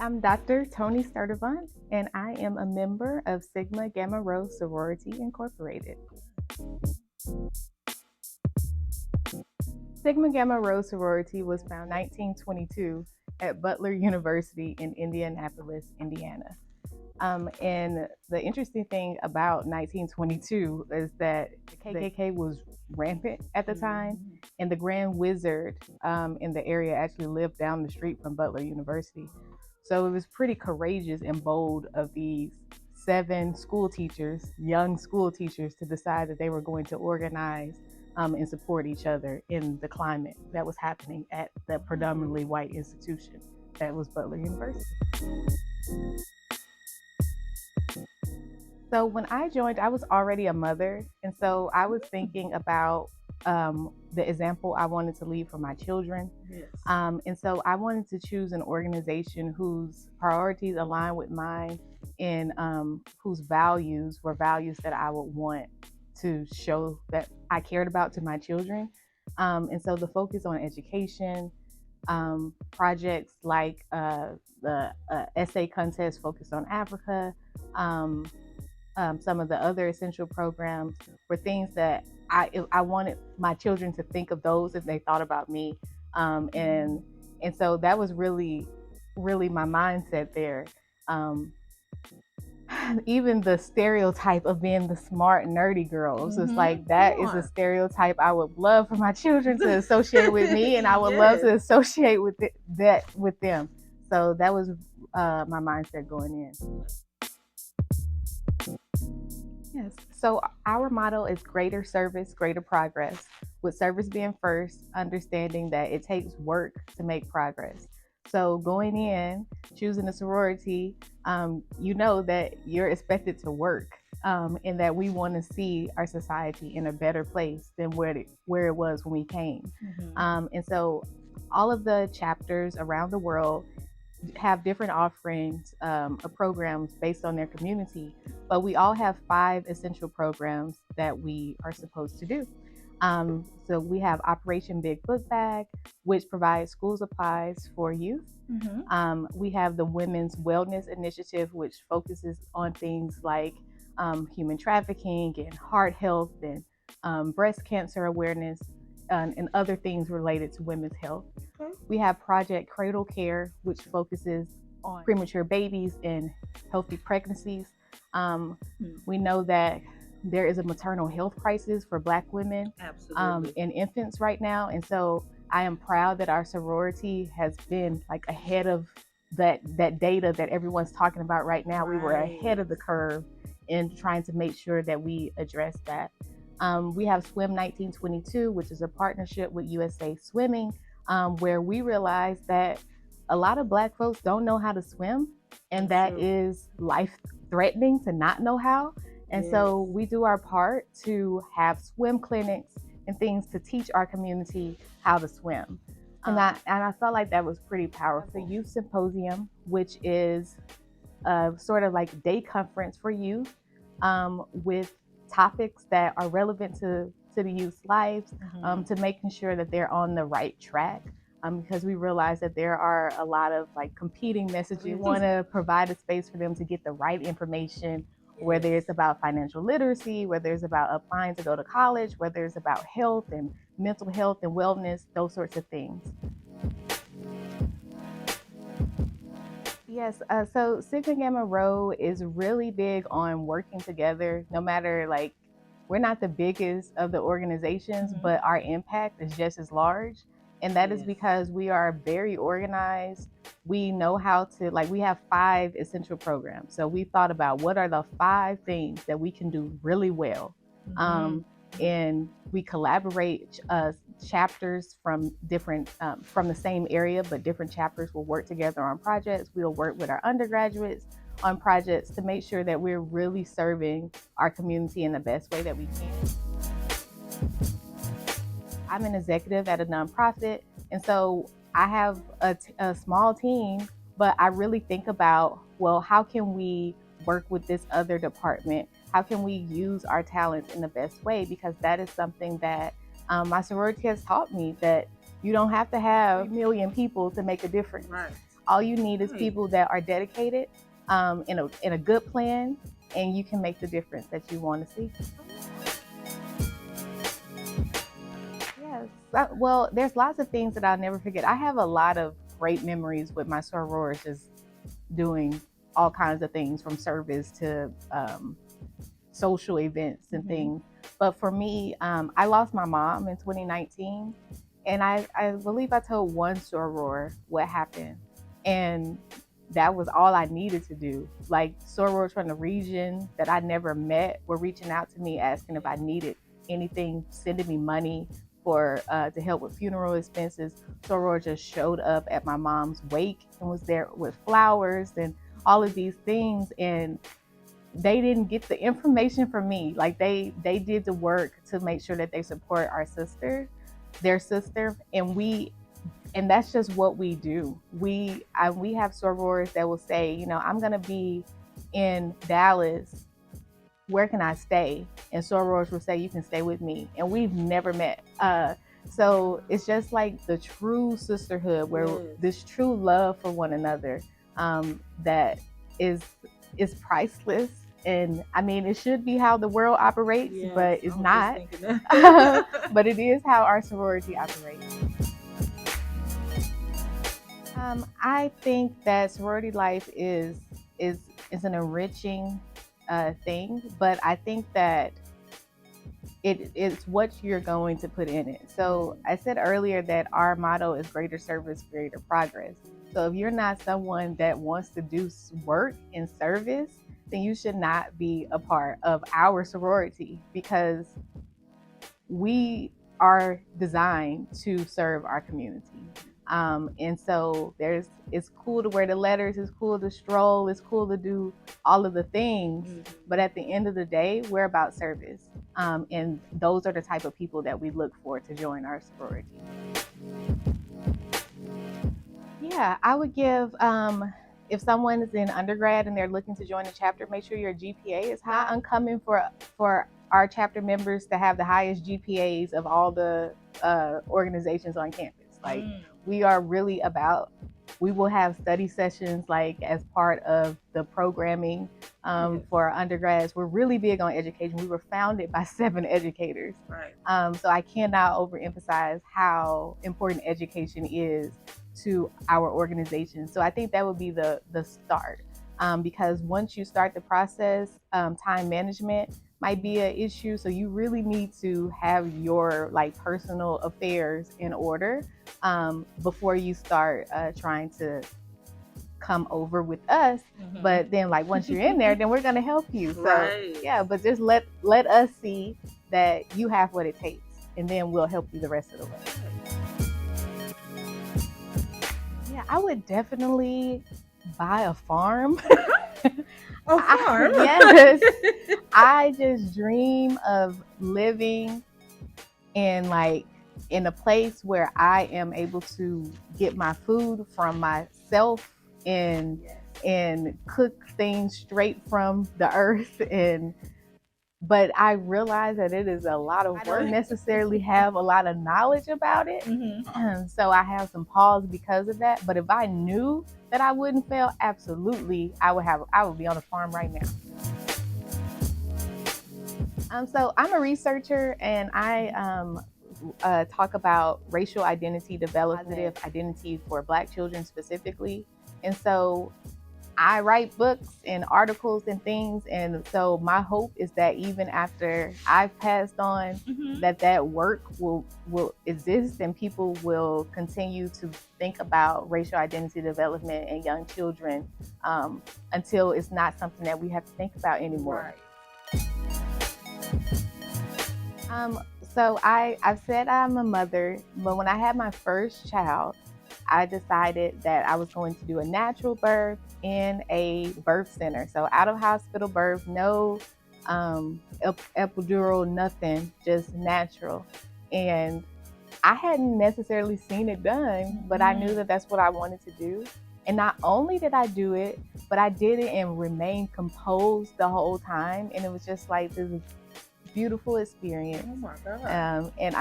I'm Dr. Toni Sturdivant, and I am a member of Sigma Gamma Rho Sorority Incorporated. Sigma Gamma Rho Sorority was founded in 1922 at Butler University in Indianapolis, Indiana. And the interesting thing about 1922 is that the KKK was rampant at the time, and the Grand Wizard in the area actually lived down the street from Butler University. So it was pretty courageous and bold of these 7 school teachers, young school teachers, to decide that they were going to organize and support each other in the climate that was happening at the predominantly white institution that was Butler University. So when I joined, I was already a mother, and so I was thinking about the example I wanted to leave for my children. Yes. And so I wanted to choose an organization whose priorities align with mine, and whose values were values that I would want to show that I cared about to my children. And so the focus on education, projects like the essay contest focused on Africa, some of the other essential programs were things that I wanted my children to think of those if they thought about me. And so that was really my mindset there. Even the stereotype of being the smart, nerdy girls, it's like that is a stereotype I would love for my children to associate with me, and I would love to associate with that with them. So that was my mindset going in. Yes. So our motto is greater service, greater progress, with service being first, understanding that it takes work to make progress. So going in, choosing a sorority, you know that you're expected to work, and that we want to see our society in a better place than where it was when we came. And so all of the chapters around the world have different offerings of programs based on their community, but we all have 5 essential programs that we are supposed to do. So we have Operation Big Book Bag, which provides school supplies for youth. We have the Women's Wellness Initiative, which focuses on things like human trafficking and heart health and breast cancer awareness, and other things related to women's health. We have Project Cradle Care, which focuses on premature babies and healthy pregnancies. We know that there is a maternal health crisis for Black women and infants right now. And so I am proud that our sorority has been like ahead of that data that everyone's talking about right now. We were ahead of the curve in trying to make sure that we address that. We have Swim 1922, which is a partnership with USA Swimming, where we realized that a lot of Black folks don't know how to swim, and that is life-threatening to not know how. And so we do our part to have swim clinics and things to teach our community how to swim. And I felt like that was pretty powerful. The Youth Symposium, which is sort of like a day conference for youth, with topics that are relevant to the youth's lives, to making sure that they're on the right track, because we realize that there are a lot of like competing messages. We want to provide a space for them to get the right information, whether it's about financial literacy, whether it's about applying to go to college, whether it's about health and mental health and wellness, those sorts of things. Yes, so Sigma Gamma Rho is really big on working together, no matter, like, we're not the biggest of the organizations, but our impact is just as large. And that is because we are very organized. We know how to, like, we have 5 essential programs. So we thought about what are the 5 things that we can do really well. And we collaborate chapters from different, from the same area, but different chapters will work together on projects. We'll work with our undergraduates on projects to make sure that we're really serving our community in the best way that we can. I'm an executive at a nonprofit, and so I have a small team, but I really think about, well, how can we work with this other department? How can we use our talents in the best way? Because that is something that my sorority has taught me, that you don't have to have 1 million people to make a difference. All you need is people that are dedicated, in a good plan, and you can make the difference that you want to see. Yes. Well, there's lots of things that I'll never forget. I have a lot of great memories with my sorors, just doing all kinds of things from service to social events and things. But for me, I lost my mom in 2019, and I believe I told one soror what happened, and that was all I needed to do. Like, sorors from the region that I never met were reaching out to me asking if I needed anything, sending me money for to help with funeral expenses. Soror just showed up at my mom's wake and was there with flowers and all of these things, and they didn't get the information from me. Like, they did the work to make sure that they support their sister, and that's just what we do. We have sorors that will say, you know, I'm gonna be in Dallas, where can I stay? And sorors will say, you can stay with me, and we've never met. So it's just like the true sisterhood, where this true love for one another, that is priceless. And I mean, it should be how the world operates, but it's not. But it is how our sorority operates. I think that sorority life is an enriching thing, but I think that it's what you're going to put in it. So I said earlier that our motto is greater service, greater progress. So if you're not someone that wants to do work in service, then you should not be a part of our sorority, because we are designed to serve our community. And so it's cool to wear the letters, it's cool to stroll, it's cool to do all of the things, but at the end of the day, we're about service. And those are the type of people that we look for to join our sorority. Yeah, I would give, if someone is in undergrad and they're looking to join a chapter, make sure your GPA is high. I'm coming for our chapter members to have the highest GPAs of all the organizations on campus. Like, we are really about, we will have study sessions like as part of the programming for our undergrads. We're really big on education. We were founded by 7 educators. So I cannot overemphasize how important education is to our organization. So I think that would be the start, because once you start the process, time management might be an issue. So you really need to have your personal affairs in order before you start trying to come over with us. But then once you're in there, then we're going to help you. So yeah, but just let us see that you have what it takes, and then we'll help you the rest of the way. Yeah, I would definitely buy a farm. A farm? Yes. I just dream of living in a place where I am able to get my food from myself and cook things straight from the earth. But I realize that it is a lot of work. I don't necessarily have a lot of knowledge about it. So I have some pause because of that. But if I knew that I wouldn't fail, absolutely, I would be on a farm right now. So I'm a researcher, and I talk about racial identity development, positive identity for Black children specifically. And so I write books and articles and things, and so my hope is that even after I've passed on, that work will exist, and people will continue to think about racial identity development in young children until it's not something that we have to think about anymore. So I've said I'm a mother, but when I had my first child, I decided that I was going to do a natural birth in a birth center. So out of hospital birth, no epidural, nothing, just natural. And I hadn't necessarily seen it done, but I knew that that's what I wanted to do. And not only did I do it, but I did it and remained composed the whole time. And it was just this beautiful experience. Oh my God. And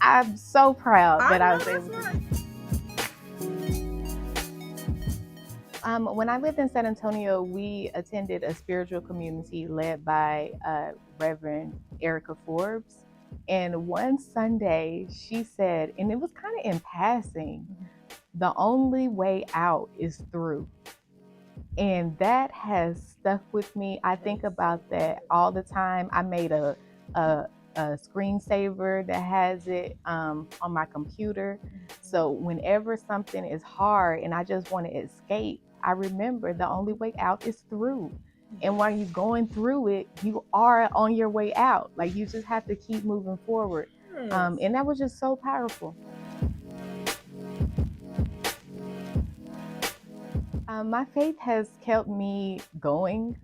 I'm so proud that I was able to. When I lived in San Antonio, we attended a spiritual community led by Reverend Erica Forbes. And one Sunday, she said, and it was kind of in passing, the only way out is through. And that has stuck with me. I think about that all the time. I made a, a screensaver that has it on my computer. So whenever something is hard and I just want to escape, I remember the only way out is through. And while you're going through it, you are on your way out. Like you just have to keep moving forward. And that was just so powerful. My faith has kept me going.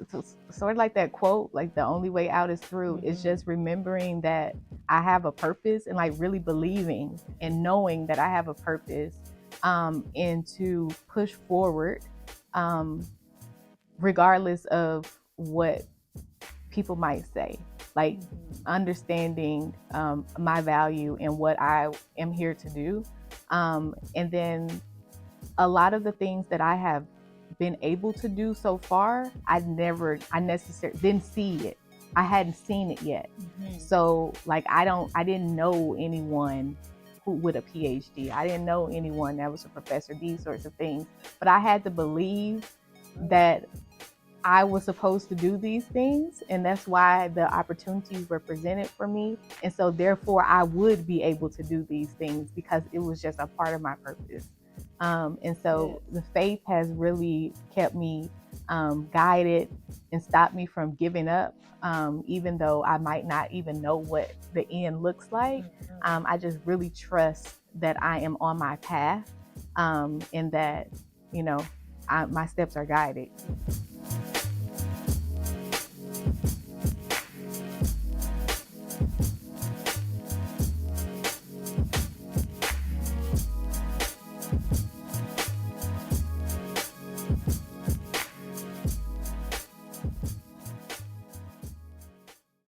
Sort of like that quote, like the only way out is through. It's just remembering that I have a purpose and like really believing and knowing that I have a purpose, and to push forward, regardless of what people might say. Like understanding my value and what I am here to do. And then a lot of the things that I have been able to do so far, I necessarily didn't see it. I hadn't seen it yet. So like I didn't know anyone who with a PhD. I didn't know anyone that was a professor, these sorts of things. But I had to believe that I was supposed to do these things, and that's why the opportunities were presented for me. And so therefore I would be able to do these things because it was just a part of my purpose. And so the faith has really kept me guided and stopped me from giving up, even though I might not even know what the end looks like. I just really trust that I am on my path, and that, my steps are guided.